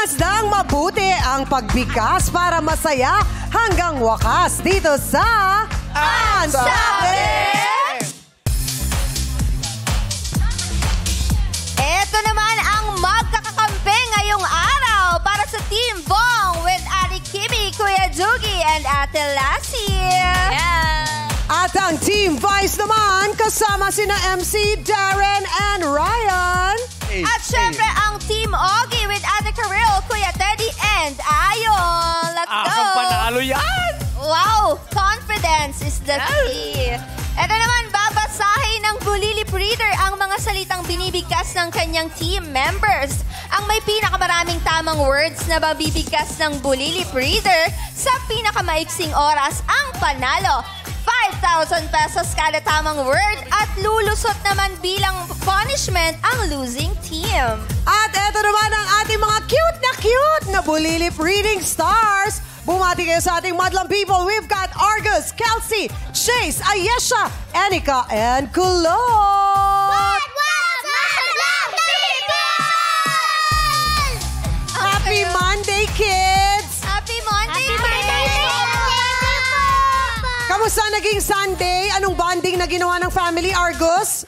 Pagmasdang mabuti ang pagbigkas para masaya hanggang wakas dito sa Ansabi! Ito naman ang magkakakampi ngayong araw para sa Team Bong with Ate Kimi, Kuya Jugi, and Ate Lassie. At ang Team Vice naman, kasama sina MC, Darren, and Ryan. At syempre ang Team Ogie with Ate Karil, Kuya Teddy, and Ayon. Let's go! Akang panalo yan! Wow! Confidence is the key. Ito naman, babasahin ng Bulilip Reader ang mga salitang binibigkas ng kanyang team members. Ang may pinakamaraming tamang words na mabibigkas ng Bulilip Reader sa pinakamaiksing oras ang panalo. 5,000 pesos kada tamang word at lulusot naman bilang punishment ang losing team. At eto naman ang ating mga cute na Bulilip Reading Stars. Bumati kayo sa ating madlang people. We've got Argus, Kelsey, Chase, Ayesha, Anika, and Kulot. Madlang people! Happy Monday, kids! Happy Monday! Kamusta naging Sunday? Anong bonding na ginawa ng family, Argus?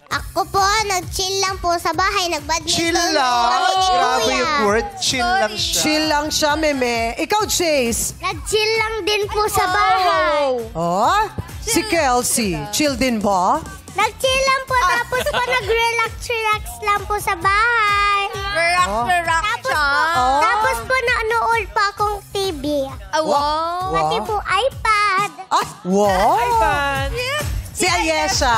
Ako po, nag-chill lang po sa bahay, nag-badminton. Chill lang. Grabe yung word. Chill lang siya. Chill lang siya, meme. Ikaw, Chase? Nag-chill lang din po sa bahay. Oh? Si Kelsey, chill din ba? Nag-chill lang po, tapos po nag-relax lang po sa bahay. Relax siya. Tapos po nanood pa akong TV. Wow. Pati po iPad. Ah, wow! Ivan! Si Ayesha.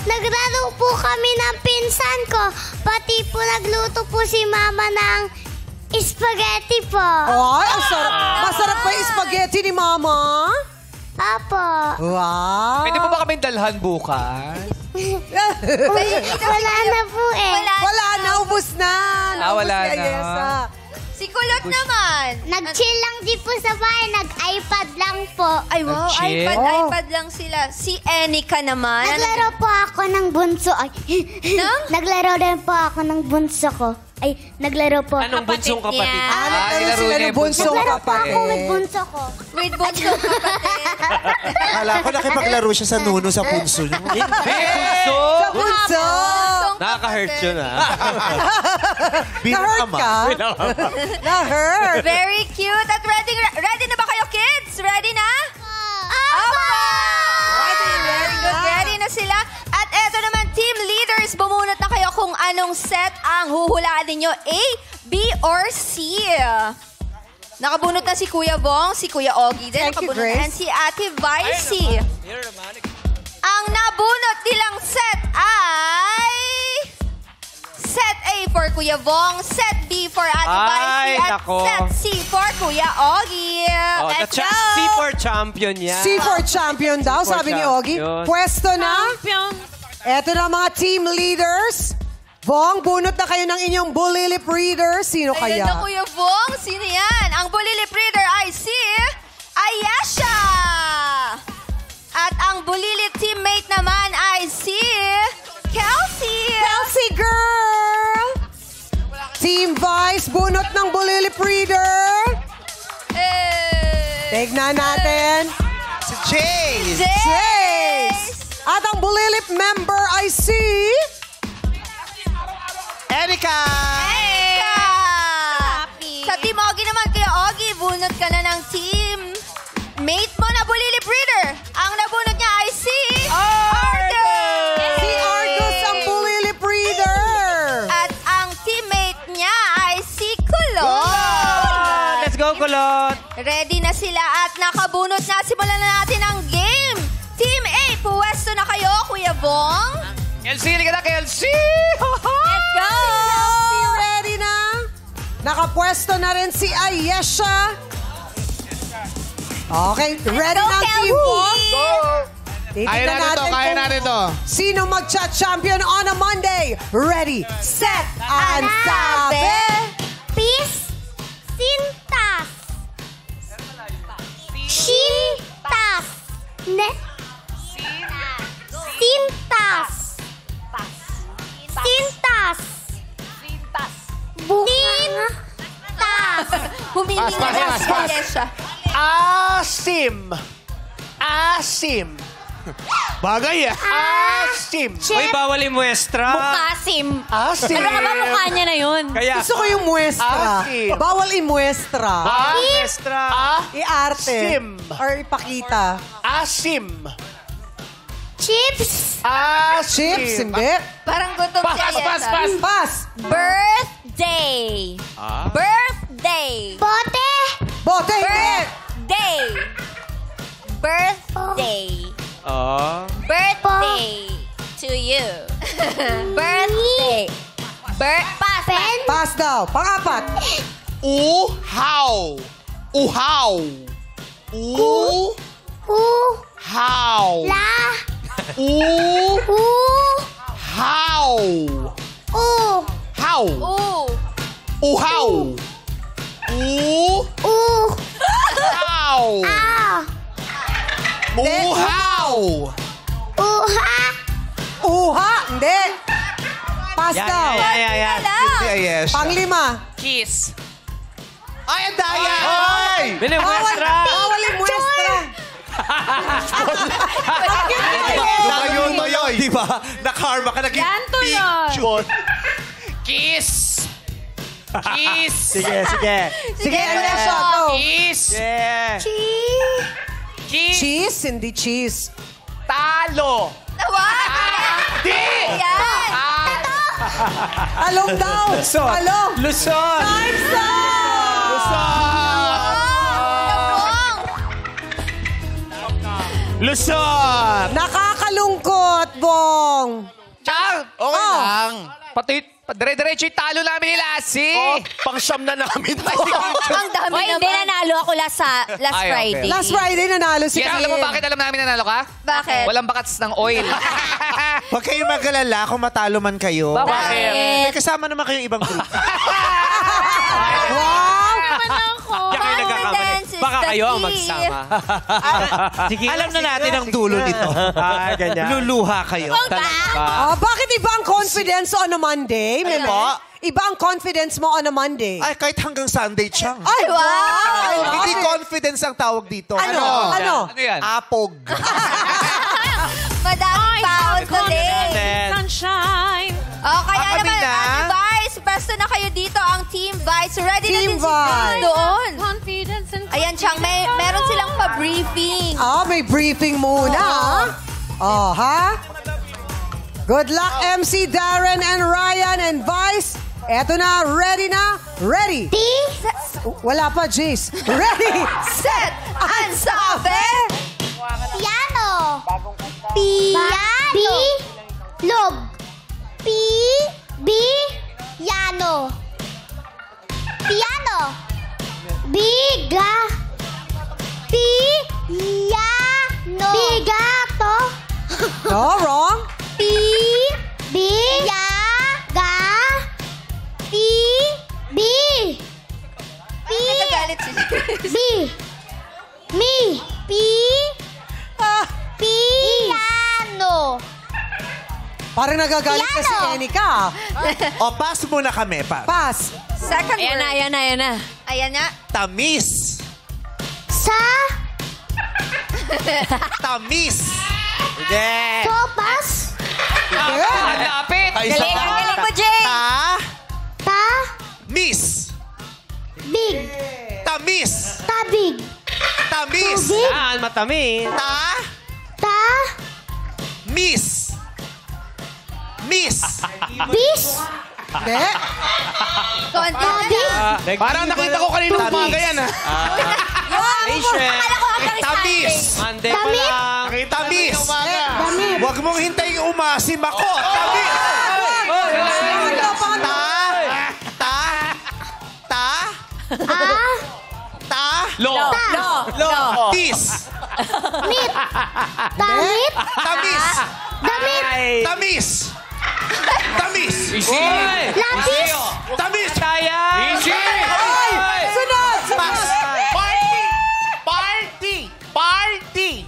Naglaro po kami ng pinsan ko. Pati po nagluto po si Mama ng spaghetti po. Ay, ang sarap. Masarap ba yung spaghetti ni Mama? Apo. Wow! Pwede mo ba kaming dalhan bukas? Wala na po eh. Wala na, ubus na. Wala Naubos si na. Ayesha. Si Kulot naman. Nag-chill lang din po sa bahay. Nag-iPad lang po. Ay, wow. Nag-chill? iPad lang sila. Si Anika naman. Naglaro po ako ng bunso. Ay, naglaro din po ako ng bunso ko. Ay, naglaro po. Anong bunsong kapatid? Naglaro nilaro sila niya ng yung bunsong bunsong Naglaro po kapatid. ako with bunso ko. With bunso kapatid. Akala ko nakipaglaro siya sa nuno sa punso niyo. Bunso! Sa bunso! Nakaka-hurt yun, ah. Na-hurt ka? Na-hurt. Very cute. At ready na ba kayo, kids? Ready na? Opo! Very good. Ready na sila. At eto naman, team leaders, bumunot na kayo kung anong set ang huhulaan ninyo. A, B, or C. Nakabunot na si Kuya Bong, si Kuya Ogie din. Thank you, Nakabunot Grace. na si Ate Vicey. Ang nabunot nilang set ay... Set A for Kuya Bong, Set B for Ate Vicey, at nako. Set C for Kuya Ogie. Oh, Let's go! C4 champion yan. C4 champion daw, C4 sabi ni Ogie. champion. Pwesto na. Eto na mga team leaders. Bong, bunot na kayo ng inyong Bulilip Reader. Sino Ayan na kaya? Kuya Bong. Sino yan? Ang Bulilip Reader ay si Ayesha. At ang Bulilip teammate naman ay si Kelsey. Kelsey girl! Team Vice, bunot ng Bulilip Reader. Tignan natin. Si Jace. Jace! At ang Bulilip member ay si... Erika. Erika! Sa Team Ogie naman, Kuya Ogie, bunot ka na ng team mate mo na Bulilip Reader. Ang nabunot niya ay si Argus! Si Argus ang Bulilip Reader. At ang teammate niya ay si Kulot. Let's go, Kulot! Ready na sila at nakabunot na. Simulan na natin ang game. Team A, puwesto na kayo, Kuya Bong. Kelsey, liga na, Kelsey! Let's go! Kelsey, ready na? Nakapwesto na rin si Ayesha. Okay, ready Go, na ang team Kelsey! Bong? Kaya natin natin to. Sino mag-champion on a Monday? Ready, set, and sabi! Peace, Sintas. Sintas. Sintas. Sintas. Sintas. Humihingi Pass, na pass, si pass. Ayesha. Asim. Asim. Bagay Asim. Uy, bawal imuestra. Kasim. Asim. Ano ka ba mukha niya na yun? Kaya, Gusto ko yung muestra. Asim. Bawal i-muestra. Muestra. I-arte. Asim. Or ipakita. Asim. Chips. Asim. Chips, hindi. Parang gutom si Ayesha. Pass. Birthday. Birthday. Bote. Bote, hindi. Birthday. Birthday. Oh. Birthday to you. Birthday. Pass. Pen. Pass daw. Pang-apat. Uhaw. Uhaw. Uhaw. La. Uhaw. How. Ooh. Uhaw. Uhaw. Uhaw. Uha, hindi. Pass daw. Yeah. Si Ayesha. Pang-lima. Kiss. Ay, ang daya! Ay! Binimuestra. Bawal i-muestra. Tumayo, di ba? Na-karma ka, naging Yan to yun. picture. Kiss. Kiss. Sige. Sige, Ayesha. Go. Kiss. Yeah. Kiss. Cheese, hindi cheese. Talo! Nawag! Di! Yan! Talong daw. Talong. Luzon. Time's up. Luzon! Nakakalungkot, Bong. Chang! Okay Oh. lang. Pati, dire-diretso yung talo namin ni Lassie. Oh, pang-siyam na namin to. Ang dami Oy, hindi naman. nanalo ako last Ay, okay. Friday. Last Friday nanalo si Yes, Kim. alam mo bakit alam namin nanalo ka? Bakit? Walang bakats ng oil. Huwag kayong mag-alala kung matalo man kayo. Bakit? May kasama naman kayong ibang group. Wow! Kaya kayo nagkakamali. Confidence is Baka the kayo ang key. magsama. Sige, Alam na natin ang dulo nito. ganyan. Luluha kayo. Bakit iba ang confidence on a Monday? Ano po? Iba ang confidence mo on a Monday. Ay, kahit hanggang Sunday, Chang. Ay, wow! Hindi confidence ang tawag dito. Ano? Ano yan? Apog. Madaming baon today. Sunshine. Oh, kaya Kami naman, na. Ate Vice, basta na kayo dito, ang Team Vice. Ready na Team din si Vice Vice. doon. Confidence and Ayan, Chang, meron silang pa-briefing. May briefing muna. Oh, ha? Good luck, MC Darren and Ryan and Vice. Eto na, ready na? Ready. Wala pa, Jace. Ready, Set and sabi. Piano. Piano. Log. Piano. Piano. Biga. Piano. Bigato. No, wrong. Biyaga. Nagagalit si Piano. Parang nagagalit ka si Piano. Enika. O, pass muna kami. Pass. Second Ayan word. na, ayan na, ayan na. Ayan na. Tamis. Sa Tamis. Hindi. sopas. Ang lapit. Ay, isa Galing, pa. ang galing mo, Jay. Miss. Big. Tamis. Tabig. Tamis. Tubig. Yan, matamis. Miss. Miss. Bis. Hindi. Konti na lang. Parang nakita ko kanina umaga yan, ha? Patient. Akala ko hanggang Tamis. Monday pa lang. Tamis. Damit. Huwag mong hintayin umasim ako. Tamis. Lo. Tis. Mit. Damit. Tamis. Damit. Tamis. Tamis. Easy. Lapis. Tamis. Kaya. Easy! Sunod! Pass. Party!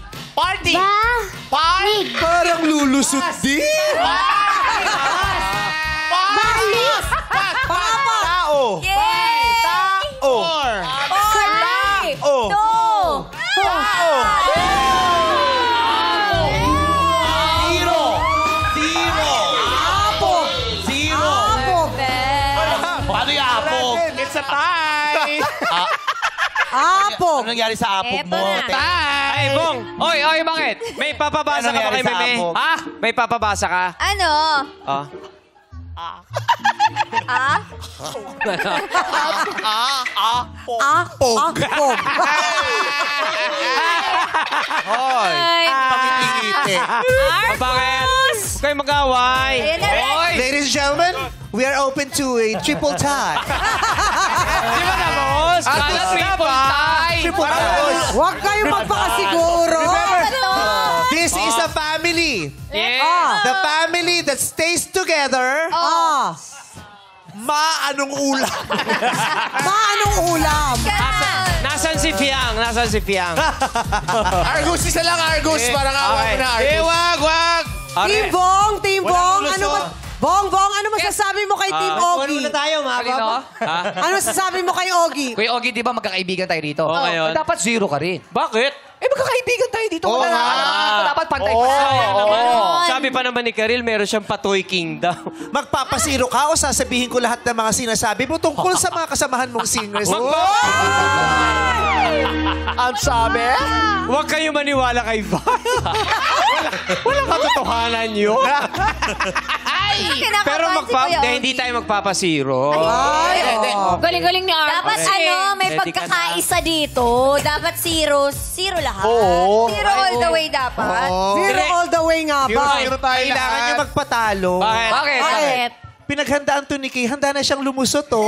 Big. Parang lulusot din. Balik. Tao. Yay! Tao. Paano yung apog? It's a tie! Apog. Ano nangyari sa apog Eto mo? na. Ay, Bong! Oy, bakit? May papabasa Ano ka ba kay nangyari sa Meme? apog? Ha? May papabasa ka? Ano? Oh. Apog. Hoy! Ay. Pangiti-ngiti. Bakit? Huwag kayong mag-away. Ayan na rin. Oy! Ladies and gentlemen, we are open to a triple tie. Di ba na, boss? triple tie! Triple tie. Huwag kayong magpakasiguro. This is a family. Yeah. The family that stays together. Ah. Anong ulam? Anong ulam? Nasaan si Fiang? Nasaan si Fiang? Argus, isa lang Argus. Parang awa Okay. mo na Argus. Wag! Team Bong, Team Bong, Walang ano ba? luso. Bong, ano masasabi mo kay Team Ogie? tayo, Kanino? Ano masasabi mo kay Ogie? Kuya Ogie, di ba magkakaibigan tayo dito? Oo, ngayon. Dapat zero ka rin. Bakit? Magkakaibigan tayo dito. Oo Wala nga. na. Dapat pantay pa. Sayang naman. Sabi pa naman ni Karil, meron siyang patoy kingdom. Magpapasiro ka o sasabihin ko lahat ng mga sinasabi mo tungkol sa mga kasamahan mong singers. Ang sabi? Huwag kayo maniwala kay Vi. Walang katotohanan yun. Pero hindi tayo magpapasiro. Galing-galing ni Argus. Dapat may Ready ka pagkakaisa dito. Dapat zero lahat. Oo. Zero all the way dapat. Zero all the way nga ba? Zero tayo Kailangan lahat. nyo magpatalo. Bakit? Bakit? Pinaghandaan to ni Kay. Handa na siyang lumusot, oh.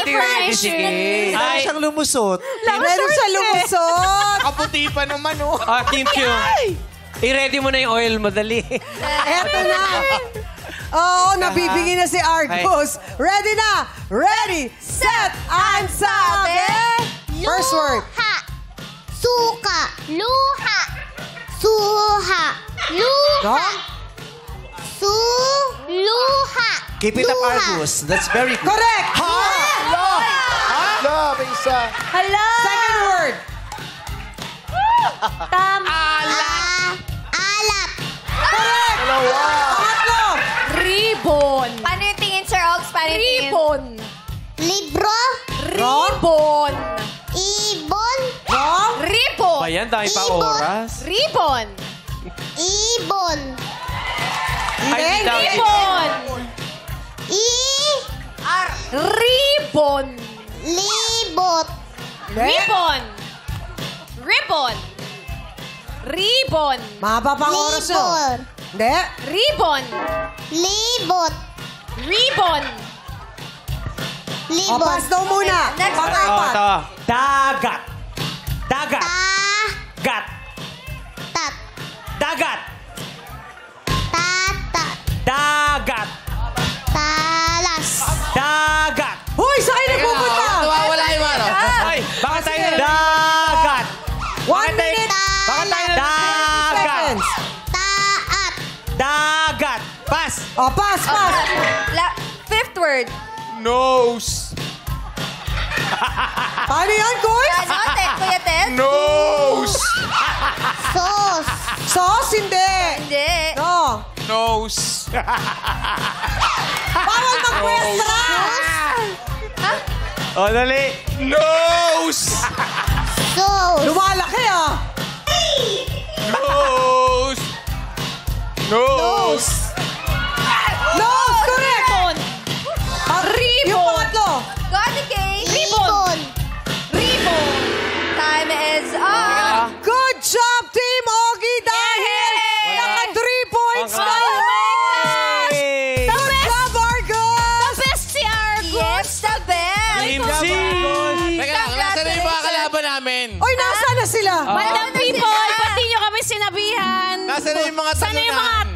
Ready si Kay. Handa na Ay, siyang lumusot. Meron siya lumusot. Kaputi pa naman, oh. Kim Q. I-ready mo na yung oil mo, dali. Eto na. Oo, nabibigyan na si Argus. Ready na. Ready, set, and sabi. First word. Luha. Suka. Luha. Suha. Luha. Luha. Keep it up, Luha. Argus. That's very good. Correct. Love, isa. Second word. Alat. Correct. Pangatlo. Ribbon. Paano yung tingin, Sir Ogs? Paano yung tingin? Ribbon. Libro. Ribbon. Ibon. Wrong. Ribbon. Ba yan? Dami pa Ibon. oras. Ribbon. Ibon. Ay, hindi daw. Ribbon. Ribbon. Libot. Ribbon. Ribbon. Ribbon. Mahaba pang oras yun. Libor. Hindi. Ribbon. Libot. Ribbon. O, Libot. pass daw muna. Next word. Pang-apat. Ito. Dagat. Dagat. Tat. Gat. Dagat. Tatat. Dagat. Talas. Dagat. Hoy, saan kayo nagpupunta? Nawawala yung ano. Ay, bakit tayo na? Dagat. 1 minute. Bakit tayo na? Dagat. Seconds. Taat. Dagat. Pass. O, pass. Fifth word. Nose. Paano yan, Coach? Ano, Kuya Ted? Nose. Sos. Sauce? Hindi. Hindi. No. Nose. Bawal mag-muestra. O, dali. Nose. Sos. Lumalaki, ah. Nose. Nose. Nose, correct. Yung pangatlo. Got it, Kay. Ibon. Ribbon. Time is up. Good job, Team Ogie, dahil naka 3 points na yun. Good job, Argus. Best si Argus. Yes, the best. Team C. Teka lang, nasa na yung mga kalaban namin? Oy, nasaan na sila? Madam people, pati nyo kami sinabihan. Nasa na yung mga Sana yung mga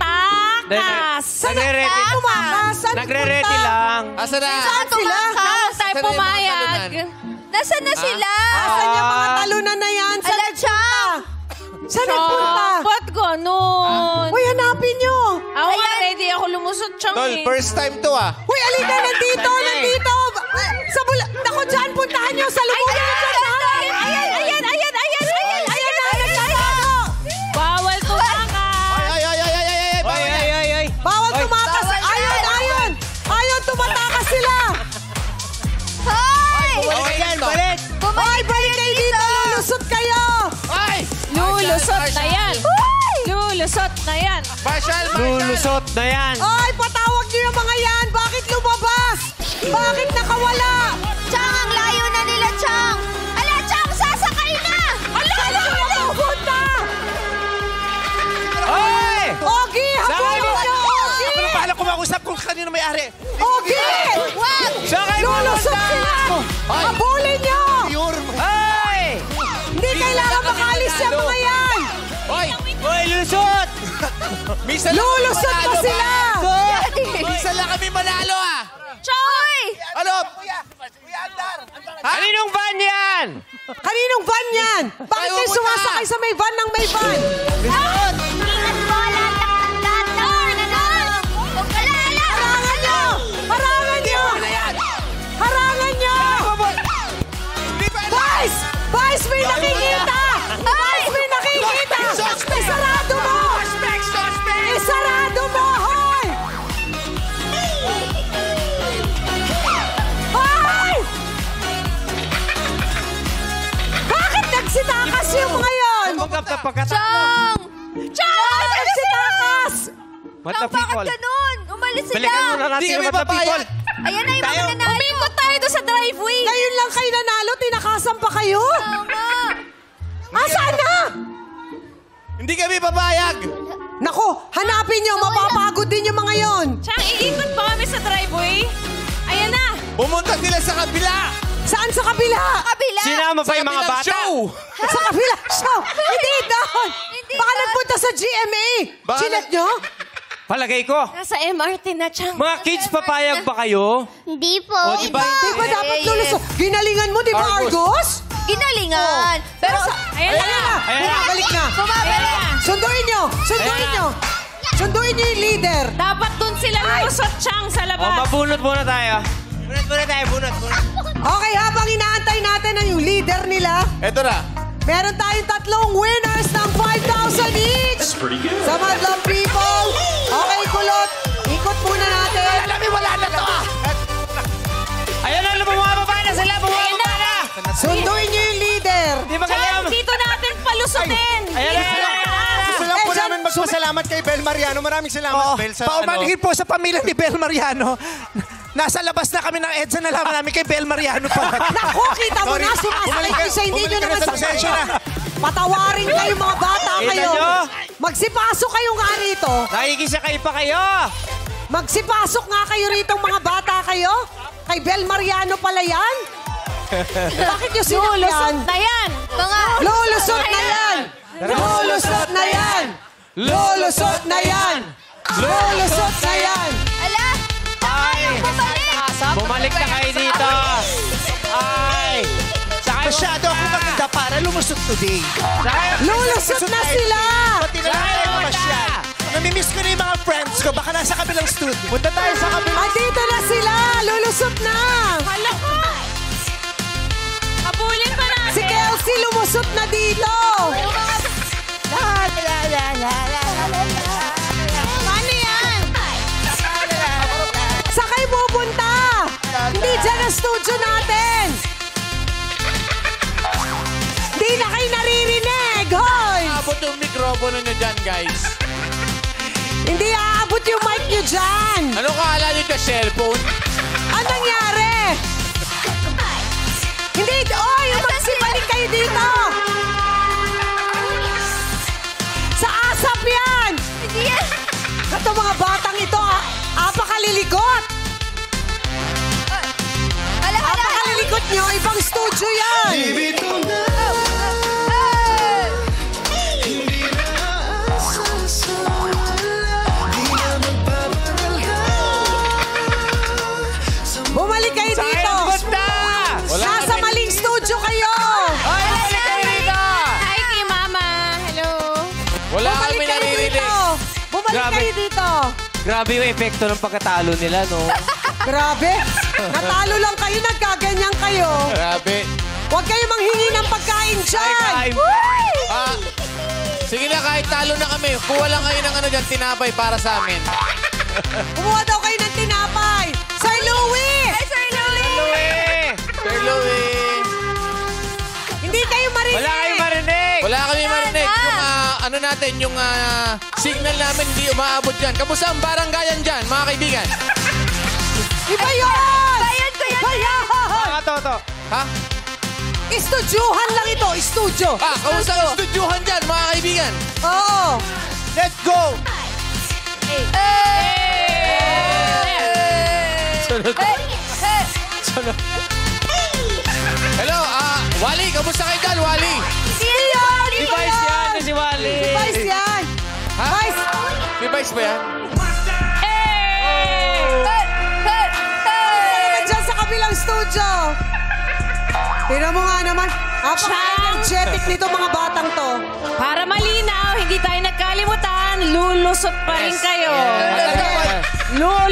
takas. Nagre-ready. Tumakas. Nagre-ready lang. Asa na? Saan sila? Huwag tayo Sana yung mga pumayag. talunan? Nasaan na sila? Asan yung mga talunan na yan? Saan Ala, nagpunta? Saan nagpunta? Ba't ganun? Uy, hanapin nyo. Ako nga, ready ako lumusot siyang Tol, eh. first time to ah. Uy, alika, nandito. Sa Ako dyan, puntahan nyo sa lubungan. Bawal tumakas. Ay. Bawal Lulusot na yan. Lulusot na yan. Marshall! Lulusot na yan. Ay, patawag niyo yung mga yan. Bakit lumabas? Bakit nakawala? Chang, ang layo na nila, Chang. Ala, Chang, sasakay na. Ala, pupunta! Oy! Ogie, habulin niyo, Ogie! Pero paano ko mag-usap kung kanino may-ari? Ogie! Wag. Sakay mo Lulusot sila! Habulin niyo! Ay! Hindi kailangan makalis yung mga yan! Hoy! Oy, lusot! Minsan lang kami Lulusot pa manalo, sila! Minsan lang kami manalo, ah! Choy! Ano? Kaninong van yan? Kaninong van yan? Bakit Tayo kayo pupunta. sumasakay sa may van ng may van? Ingat po, lahat. Huwag ka lala. Harangan nyo! Harangan nyo! Harangan nyo! Vice! Vice, may nakikita! Vice, may nakikita! Isarado mo! Isarado mo, hoy! Hoy! Bakit nagsitakas yung mga yon? Tumanggap na pagkatalo. Chang! Chang! Bakit nagsitakas? What Chang, the bakit people? ganun? Umalis sila. Balikan muna natin Hindi yung kami what the people. papayag. Ayan na yung mga Tayo. nanalo. Umikot tayo doon sa driveway. Ngayon lang kayo nanalo, tinakasan pa kayo? Tama. Asan na? Hindi kami papayag! Nako, hanapin nyo, mapapagod din yung mga yon. Chang, iikot pa kami sa driveway. Ayan na. Pumunta sila sa kabila! Saan sa kabila? Kabila. Sinama pa yung mga Kabilang bata. show! Sa kabila. Show. Hindi doon. Hindi Baka doon. nagpunta sa GMA. Baka Sinet nyo? Palagay ko. Nasa MRT na, Chang. Mga kids, papayag ba kayo? Hindi po. O, di ba? Di ba dapat lulusot? Ginalingan mo, di ba, Argos? Ginalingan. Pero, Ayan na. Ayan na. Bumabalik na. bumabalik. Sunduin nyo. Sunduin Ayan na. nyo. Sunduin nyo yung leader. Dapat doon sila lulusot, Chang, sa O, labas. mabunot muna tayo. Bunot muna tayo, bunot. Okay, habang inaantay natin ang yung leader nila, Eto na. meron tayong tatlong winners ng 5,000 each. Sa Madlang People. Okay, kulot. Ikot muna natin. Wala na to ah! Ayan na, bumababa na sila, bumababa na. Sunduin nyo yung leader. Di ba kaya? Chang, dito natin palusutin. Ayan na. Gusto lang po Eh, namin magpasalamat kay Bel Mariano. Maraming salamat, Bel. Sa, Paumanhin po sa pamilya ni Bel Mariano. Nasa labas na kami ng EDSA, nalaman namin kay Bel Mariano pa. Naku, kita mo na, sumasakit kayo sa hindi nyo naman Pasensya na. Patawarin kayo mga bata Kita kayo. nyo? Magsipasok kayo nga rito. Nakikisakay pa kayo. Magsipasok nga kayo rito mga bata kayo. Kay Bel Mariano pala yan. Bakit nyo sinakyan? Lulusot na yan. Mga, Lulusot na yan. Lulusot na yan. Lulusot na yan. Lulusot na yan. ala, Ay, bumalik na kayo dito. Ay, sakay mo. Masyado ako maganda para lumusot today. Sakay mo. Lulusot na sila. Pati na tayo masyal. Namimiss ko na yung mga friends ko. Baka nasa kabilang studio. Punta tayo sa kabilang. Andito na sila. Lulusot na. Hala ko. Habulin pa natin. Si Kelsey lumusot na dito. Paano yan? Sa kayo pupunta? Hindi dyan ang studio natin. Hindi na kayo naririnig. Hoy! Abot yung mikropono nyo dyan, guys. Hindi aabot yung mic nyo dyan. Ano kala nyo sa cellphone? Anong nangyari? Hindi, oy, magsibalik kayo dito. Sa asap yan. hindi yan. Ito mga batang ito, apakaliligot. Ala, ala, ala. Apakaliligot nyo, ibang studio yan. Bumalik kayo Sakay dito. ang punta. Nasa maling studio kayo. Ay, bumalik kayo rito. Hi kay Mama. Hello. Wala kami Bumalik kayo naririnig. dito. Bumalik Grabe. kayo dito. Grabe yung epekto ng pagkatalo nila, no? Grabe. Natalo lang kayo, nagkaganyan kayo. Grabe. Huwag kayo manghingi ng pagkain dyan. Ay, Ah, sige na, kahit talo na kami. Kuha lang kayo ng ano dyan, tinapay para sa amin. Kumuha daw kayo ng tinapay. Sir Louie! Ay, Sir Louie. Louie! Sir Louie. Hindi kayo marinig. Wala kayong marinig. Wala kami marinig. na. Yung ano natin, yung signal namin hindi umaabot dyan. Kamusta ang baranggayan dyan, mga kaibigan? Iba yun! Bayan ko yan! Iba yan! Toto. Ha? Istudyuhan lang ito, istudyo. Kamusta ang studyuhan dyan, mga kaibigan? Oo. Let's go! Sunod. Hello, Wally, kamusta kayo dyan, Wally? Si Vice yan, si Wally. Vice yan. Ha? Vice. May Vice ba yan? Diyan sa kabilang studio. Tingnan mo nga naman. Napaka-energetic nito mga batang to. Para malinaw, hindi tayo nagkalimutan. Lulusot pa rin kayo.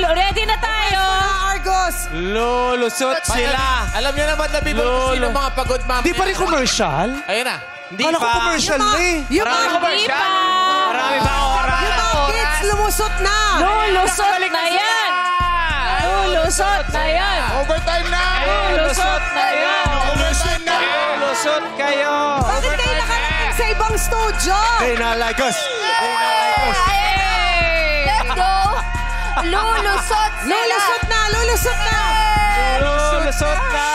Ready na tayo. Argos. Lulusot sila. Alam niyo naman na people kung sino mga pagod mamaya. Di pa rin commercial? Ayun na. Hindi Kala ko pa. commercial na eh. Yung mga, Hindi pa. Marami pa oras. yung mga kids lumusot na. Lulusot na yan. Lulusot na yan. Overtime na! Lulusot na yan. Overtime na! Lulusot kayo. Bakit kayo nakarating sa ibang studio? Hey, not like us. Let's go! Lulusot sila! Lulusot na, lulusot na. Lulusot na.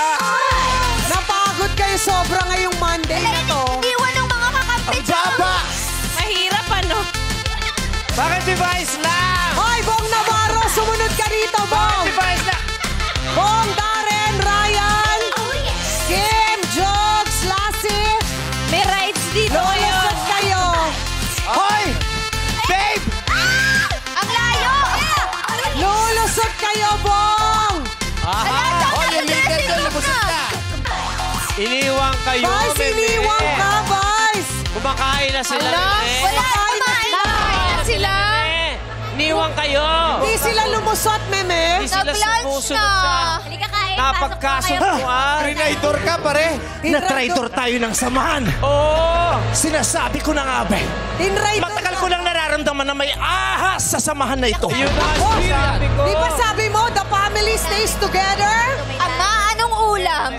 Napagod kayo sobra ngayong Monday na to. Iwan ng mga kakampi dyan! Mahirap ano? Bakit si Vice lang? Hoy, Bong Navarro, sumunod ka rito, Bong. Si Vice lang. Bong, Darren, Ryan, Kim, Jogs, Lassie. May rights dito Lulusot kayo. Hoy! Babe! Ang layo! Lulusot kayo, Bong. Oh, yung leader doon, lumusot na! Iniwang kayo. Vice, iniwang ka, Vice. Kumakain na sila. Wala! Wala! Kumain na. Sila! Iniwang kayo. Hindi sila lumusot, Meme. Hindi sila Nag-lunch sumusunod na! sa Halika kain! napagkasunduan. Traitor ka, pare. Na-traitor tayo ng samahan. Oo. Sinasabi ko na nga, be. Tinray Matagal ko lang nararamdaman na may ahas sa samahan na ito. Yun ang sinasabi ko. Di ba sabi mo, the family stays together? Ama, anong ulam?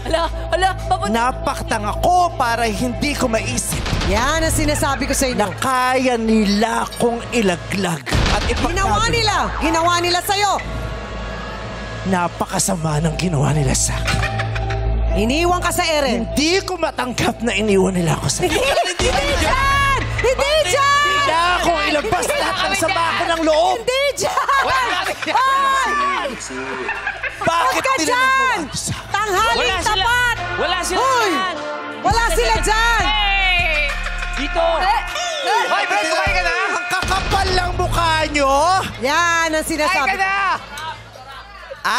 Hala, papunta. Napakatanga ko para hindi ko maisip Yan ang sinasabi ko sa inyo. na kaya nila kong ilaglag at ipagtabi. Ginawa nila sa'yo. Napakasama ng ginawa nila sa akin. Iniwan ka sa ere. Hindi ko matanggap na iniwan nila ako sa akin. Hindi dyan! Hindi dyan! Kaya ako ilabas lahat ng sama ko ng loob. Hindi dyan! Hoy! Bakit Huwag ka nila dyan! nagawa sa akin? Tanghaling tapat! Wala sila Hoy! dyan. Wala sila dyan! Dito. Hoy, Brad, kumain ka na. Ang kakapal lang mukha nyo. Yan ang sinasabi.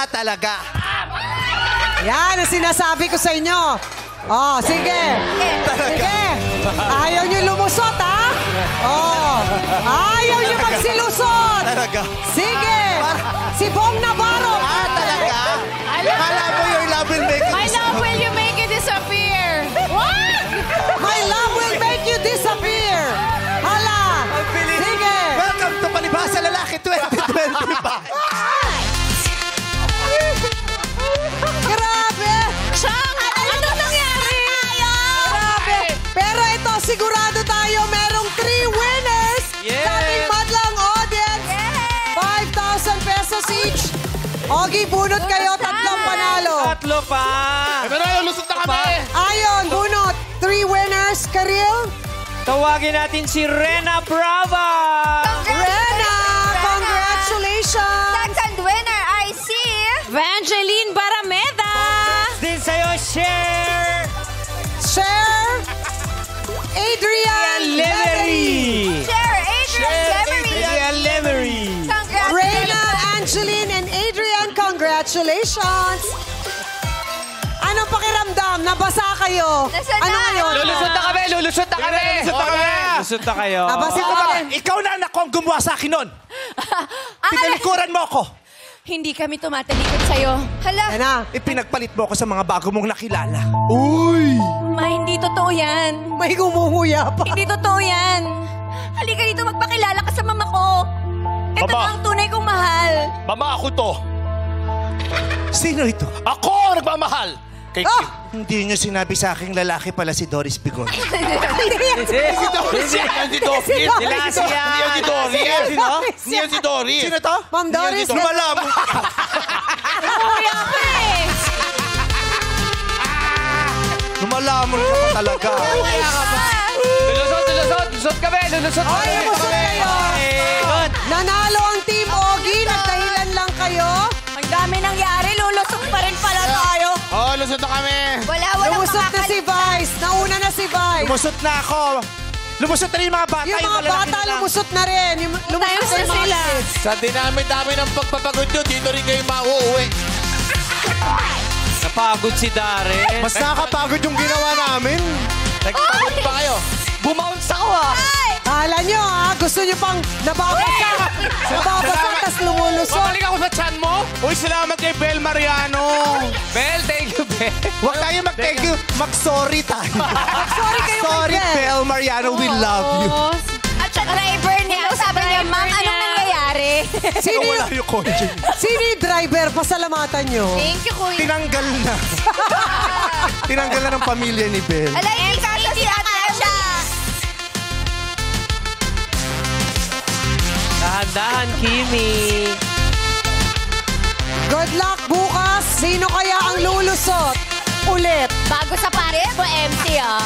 Talaga. Yan ang sinasabi ko sa inyo. Oh, sige. Sige. Ayaw nyo lumusot, ha? Oh. Ayaw nyo magsilusot. Talaga. Sige. Si Bong Navarro. Talaga. Kala mo your love will make it. My love, will you make it disappear? What? My love will make you disappear. Hala. Sige. Welcome to Palibhasa Lalaki 2025. Grabe. Chang, ano nangyari? Grabe. Pero ito, sigurado tayo merong 3 winners Yes. sa ating madlang audience. 5,000 pesos each. Ogie, bunot kayo, tatlong panalo. Tatlo pa. Pero lusot na kami! Ayon, bunot. 3 winners. Karil, Tawagin natin si Rena Brava. Rena, congratulations. Second winner, I see. Evangeline Barameda. Din sa'yo, share. Cher, Adrian Lemery, Share, Adrian Lemery. Lemery. Congratulations. Reyna, Angeline, and Adrian, congratulations. Anong pakiramdam? Nabasa kayo. Nasa Ano na? ngayon? Lulusot na kami! Lulusot na kami! Lusot na kayo. Nabasa Ikaw ka ba? rin. Ikaw na anak ko ang gumawa sa akin nun. Pinalikuran mo ako. Hindi kami tumatalikod sa'yo. Hala, Yan na. Ipinagpalit mo ako sa mga bago mong nakilala. Ma, hindi totoo yan. May gumuhuya pa. Hindi totoo yan. Halika dito, magpakilala ka sa mama ko. Ito Mama. na ang tunay kong mahal. Mama, ako to. Sino ito? Ako ang nagmamahal. Kay Ah! Kim. Hindi niyo sinabi sa aking lalaki pala si Doris Bigon. Si Doris. Si Doris. Sila siya. Hindi yan si Doris. Sino? Hindi yan si Doris. Sino to? Ma'am Doris. Lumalamon. Lumalamon ka pa talaga. Lulusot kami. Lulusot Ay, lumusot kayo. Nanalo ang Team Ogie. Nagdahilan lang kayo. Ang dami nangyari, lulusot pa rin pala tayo. Oh, lusot na kami. Walang Lumusot na si Vice. Nauna na si Vice. Lumusot na ako. Lumusot na rin yung mga bata. Yung mga malalaki bata na lang. lumusot na rin. Lumusot na yung mga sila. kids. Sa dinami-dami ng pagpapagod nyo, dito rin kayo mauuwi. Napagod si Darren. Mas nakakapagod yung ginawa namin. Nagpagod pa kayo. Bumounce ako ah. Kala nyo gusto nyo pang nababasa. Nababasa, tas lumulusot. Babalik ako sa chan mo. Uy, salamat kay Bel Mariano. Bel, thank you, Bel. Huwag tayo mag-thank you. Mag-sorry tayo. Sorry kayo Sorry, kay Bel. Bel Mariano. We love you. At sa driver niya, sabi niya, ma'am, anong nangyayari? Sino Wala yung, yung kotse. sino yung driver? Pasalamatan nyo. Thank you, Kuya. Tinanggal na. Tinanggal na ng pamilya ni Bel. Alay, hindi kasa si Ate Asha. Dahan-dahan, Kimi. Good luck bukas. Sino kaya ang lulusot? Ulit. Bago sa pare ko, MC, ah.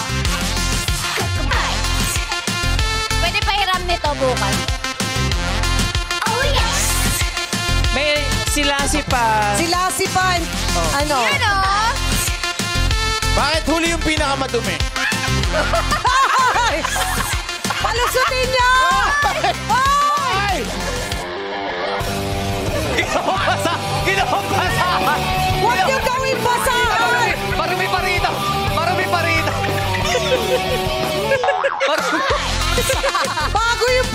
Pwede pahiram nito bukas. Oh, yes! May sila si pa. Sila si Pan. Ano? Yan, oh. Bakit huli yung pinakamadumi? Ay! Palusutin niyo! Ay! Ginawang basa! Huwag niyo gawin basahan! Marumi pa rito! Marumi pa rito! Bago yung